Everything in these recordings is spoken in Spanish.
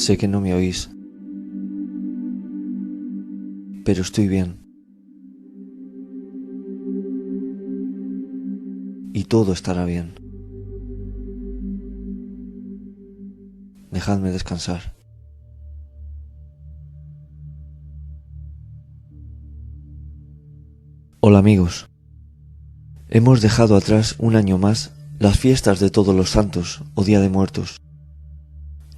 Sé que no me oís, pero estoy bien. Y todo estará bien. Dejadme descansar. Hola amigos. Hemos dejado atrás un año más las fiestas de Todos los Santos o Día de Muertos,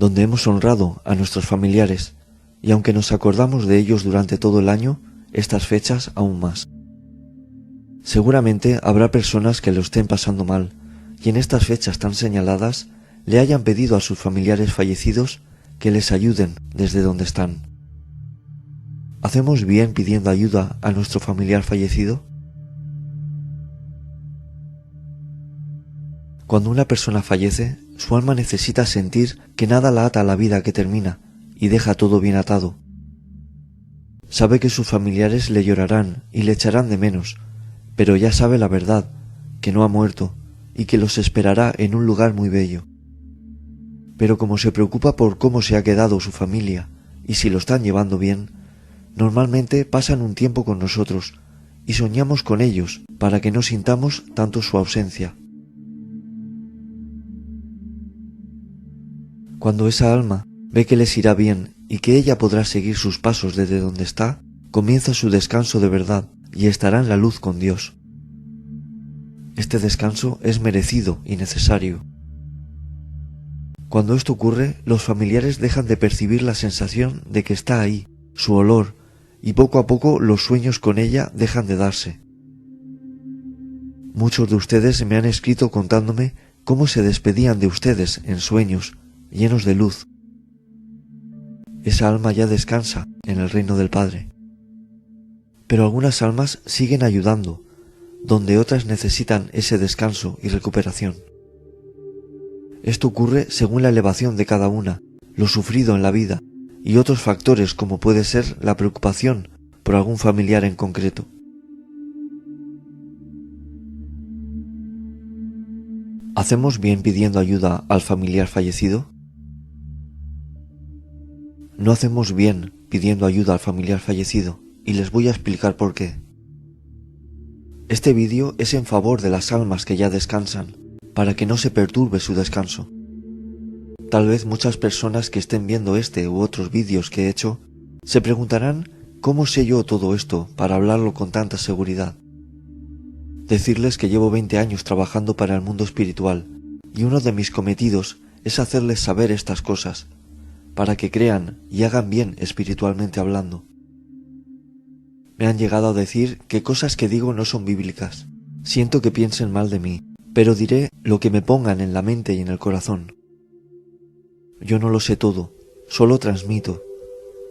donde hemos honrado a nuestros familiares, y aunque nos acordamos de ellos durante todo el año, estas fechas aún más. Seguramente habrá personas que lo estén pasando mal, y en estas fechas tan señaladas le hayan pedido a sus familiares fallecidos que les ayuden desde donde están. ¿Hacemos bien pidiendo ayuda a nuestro familiar fallecido? Cuando una persona fallece, su alma necesita sentir que nada la ata a la vida que termina y deja todo bien atado. Sabe que sus familiares le llorarán y le echarán de menos, pero ya sabe la verdad, que no ha muerto y que los esperará en un lugar muy bello. Pero como se preocupa por cómo se ha quedado su familia y si lo están llevando bien, normalmente pasan un tiempo con nosotros y soñamos con ellos para que no sintamos tanto su ausencia. Cuando esa alma ve que les irá bien y que ella podrá seguir sus pasos desde donde está, comienza su descanso de verdad y estará en la luz con Dios. Este descanso es merecido y necesario. Cuando esto ocurre, los familiares dejan de percibir la sensación de que está ahí, su olor, y poco a poco los sueños con ella dejan de darse. Muchos de ustedes me han escrito contándome cómo se despedían de ustedes en sueños, llenos de luz. Esa alma ya descansa en el reino del Padre. Pero algunas almas siguen ayudando, donde otras necesitan ese descanso y recuperación. Esto ocurre según la elevación de cada una, lo sufrido en la vida y otros factores como puede ser la preocupación por algún familiar en concreto. ¿Hacemos bien pidiendo ayuda al familiar fallecido? No hacemos bien pidiendo ayuda al familiar fallecido, y les voy a explicar por qué. Este vídeo es en favor de las almas que ya descansan, para que no se perturbe su descanso. Tal vez muchas personas que estén viendo este u otros vídeos que he hecho se preguntarán ¿cómo sé yo todo esto para hablarlo con tanta seguridad? Decirles que llevo 20 años trabajando para el mundo espiritual y uno de mis cometidos es hacerles saber estas cosas, para que crean y hagan bien espiritualmente hablando. Me han llegado a decir que cosas que digo no son bíblicas. Siento que piensen mal de mí, pero diré lo que me pongan en la mente y en el corazón. Yo no lo sé todo, solo transmito.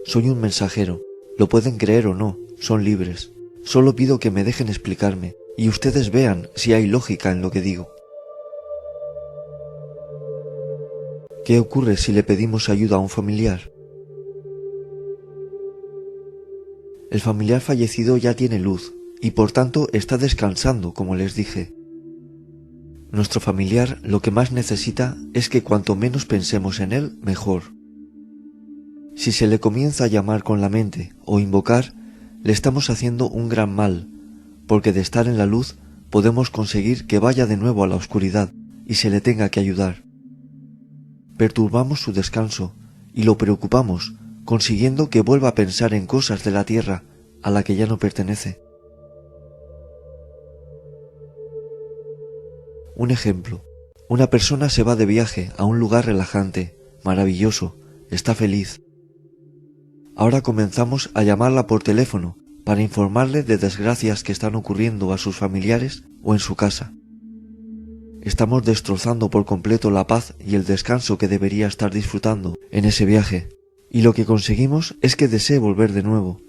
Soy un mensajero, lo pueden creer o no, son libres. Solo pido que me dejen explicarme y ustedes vean si hay lógica en lo que digo. ¿Qué ocurre si le pedimos ayuda a un familiar? El familiar fallecido ya tiene luz y por tanto está descansando, como les dije. Nuestro familiar lo que más necesita es que cuanto menos pensemos en él, mejor. Si se le comienza a llamar con la mente o invocar, le estamos haciendo un gran mal, porque de estar en la luz podemos conseguir que vaya de nuevo a la oscuridad y se le tenga que ayudar. Perturbamos su descanso y lo preocupamos, consiguiendo que vuelva a pensar en cosas de la tierra a la que ya no pertenece. Un ejemplo, una persona se va de viaje a un lugar relajante, maravilloso, está feliz. Ahora comenzamos a llamarla por teléfono para informarle de desgracias que están ocurriendo a sus familiares o en su casa. Estamos destrozando por completo la paz y el descanso que debería estar disfrutando en ese viaje, y lo que conseguimos es que desee volver de nuevo.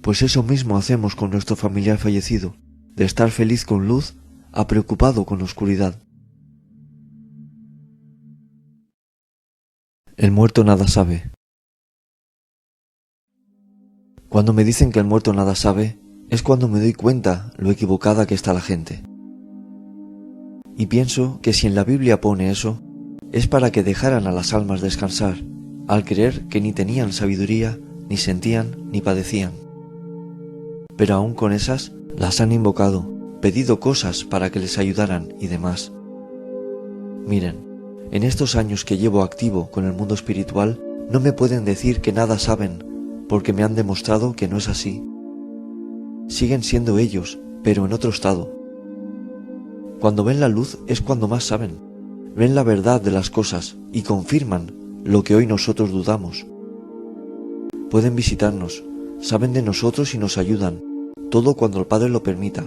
Pues eso mismo hacemos con nuestro familiar fallecido, de estar feliz con luz a preocupado con oscuridad. El muerto nada sabe. Cuando me dicen que el muerto nada sabe, es cuando me doy cuenta lo equivocada que está la gente. Y pienso que si en la Biblia pone eso, es para que dejaran a las almas descansar, al creer que ni tenían sabiduría, ni sentían, ni padecían. Pero aún con esas, las han invocado, pedido cosas para que les ayudaran y demás. Miren, en estos años que llevo activo con el mundo espiritual, no me pueden decir que nada saben, porque me han demostrado que no es así. Siguen siendo ellos, pero en otro estado. Cuando ven la luz es cuando más saben, ven la verdad de las cosas y confirman lo que hoy nosotros dudamos. Pueden visitarnos, saben de nosotros y nos ayudan, todo cuando el Padre lo permita.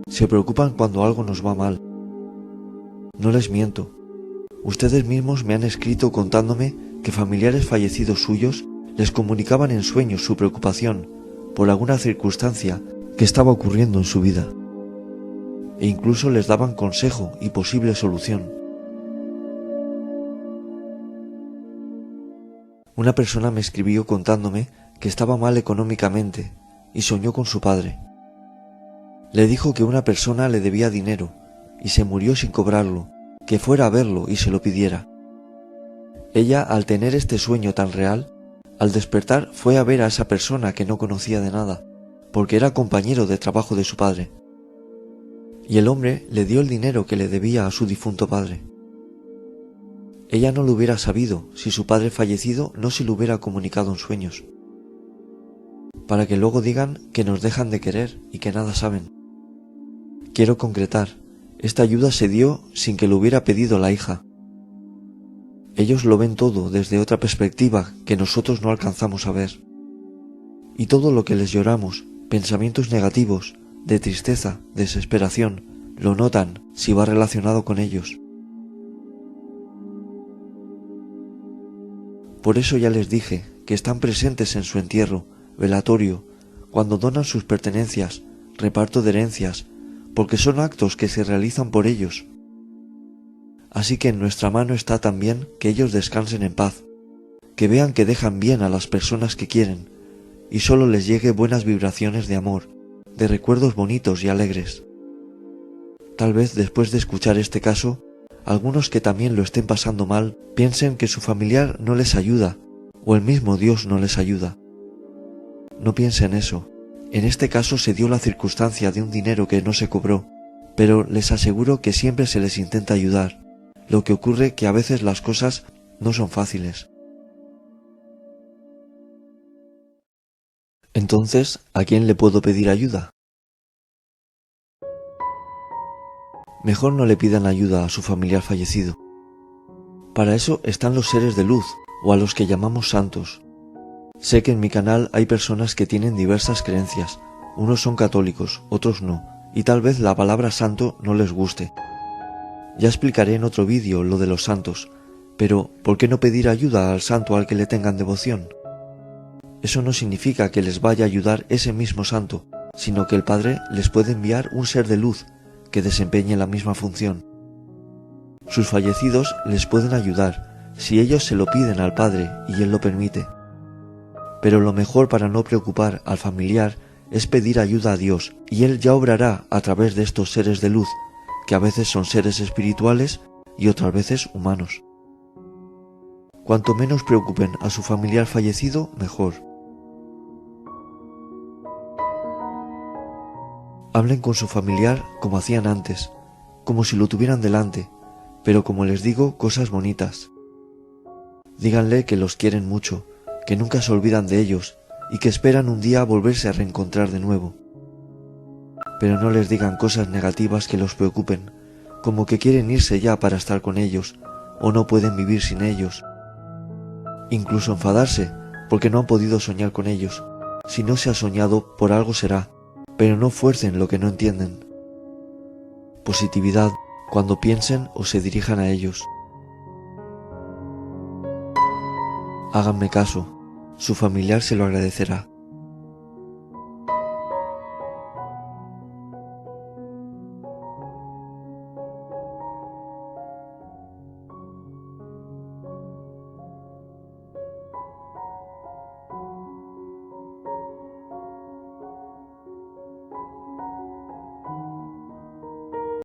Se preocupan cuando algo nos va mal. No les miento. Ustedes mismos me han escrito contándome que familiares fallecidos suyos les comunicaban en sueños su preocupación por alguna circunstancia que estaba ocurriendo en su vida, e incluso les daban consejo y posible solución. Una persona me escribió contándome que estaba mal económicamente y soñó con su padre. Le dijo que una persona le debía dinero y se murió sin cobrarlo, que fuera a verlo y se lo pidiera. Ella, al tener este sueño tan real, al despertar fue a ver a esa persona que no conocía de nada, porque era compañero de trabajo de su padre. Y el hombre le dio el dinero que le debía a su difunto padre. Ella no lo hubiera sabido si su padre fallecido no se lo hubiera comunicado en sueños, para que luego digan que nos dejan de querer y que nada saben. Quiero concretar, esta ayuda se dio sin que lo hubiera pedido la hija. Ellos lo ven todo desde otra perspectiva que nosotros no alcanzamos a ver. Y todo lo que les lloramos, pensamientos negativos, de tristeza, desesperación, lo notan si va relacionado con ellos. Por eso ya les dije que están presentes en su entierro, velatorio, cuando donan sus pertenencias, reparto de herencias, porque son actos que se realizan por ellos. Así que en nuestra mano está también que ellos descansen en paz, que vean que dejan bien a las personas que quieren, y solo les llegue buenas vibraciones de amor, de recuerdos bonitos y alegres. Tal vez después de escuchar este caso, algunos que también lo estén pasando mal piensen que su familiar no les ayuda, o el mismo Dios no les ayuda. No piensen eso. En este caso se dio la circunstancia de un dinero que no se cobró, pero les aseguro que siempre se les intenta ayudar. Lo que ocurre que a veces las cosas no son fáciles. Entonces, ¿a quién le puedo pedir ayuda? Mejor no le pidan ayuda a su familiar fallecido. Para eso están los seres de luz, o a los que llamamos santos. Sé que en mi canal hay personas que tienen diversas creencias, unos son católicos, otros no, y tal vez la palabra santo no les guste. Ya explicaré en otro vídeo lo de los santos, pero ¿por qué no pedir ayuda al santo al que le tengan devoción? Eso no significa que les vaya a ayudar ese mismo santo, sino que el Padre les puede enviar un ser de luz que desempeñe la misma función. Sus fallecidos les pueden ayudar si ellos se lo piden al Padre y Él lo permite. Pero lo mejor para no preocupar al familiar es pedir ayuda a Dios, y Él ya obrará a través de estos seres de luz, que a veces son seres espirituales y otras veces humanos. Cuanto menos preocupen a su familiar fallecido, mejor. Hablen con su familiar como hacían antes, como si lo tuvieran delante, pero como les digo, cosas bonitas. Díganle que los quieren mucho, que nunca se olvidan de ellos y que esperan un día volverse a reencontrar de nuevo. Pero no les digan cosas negativas que los preocupen, como que quieren irse ya para estar con ellos o no pueden vivir sin ellos. Incluso enfadarse porque no han podido soñar con ellos. Si no se ha soñado, por algo será, pero no fuercen lo que no entienden. Positividad cuando piensen o se dirijan a ellos. Háganme caso, su familiar se lo agradecerá.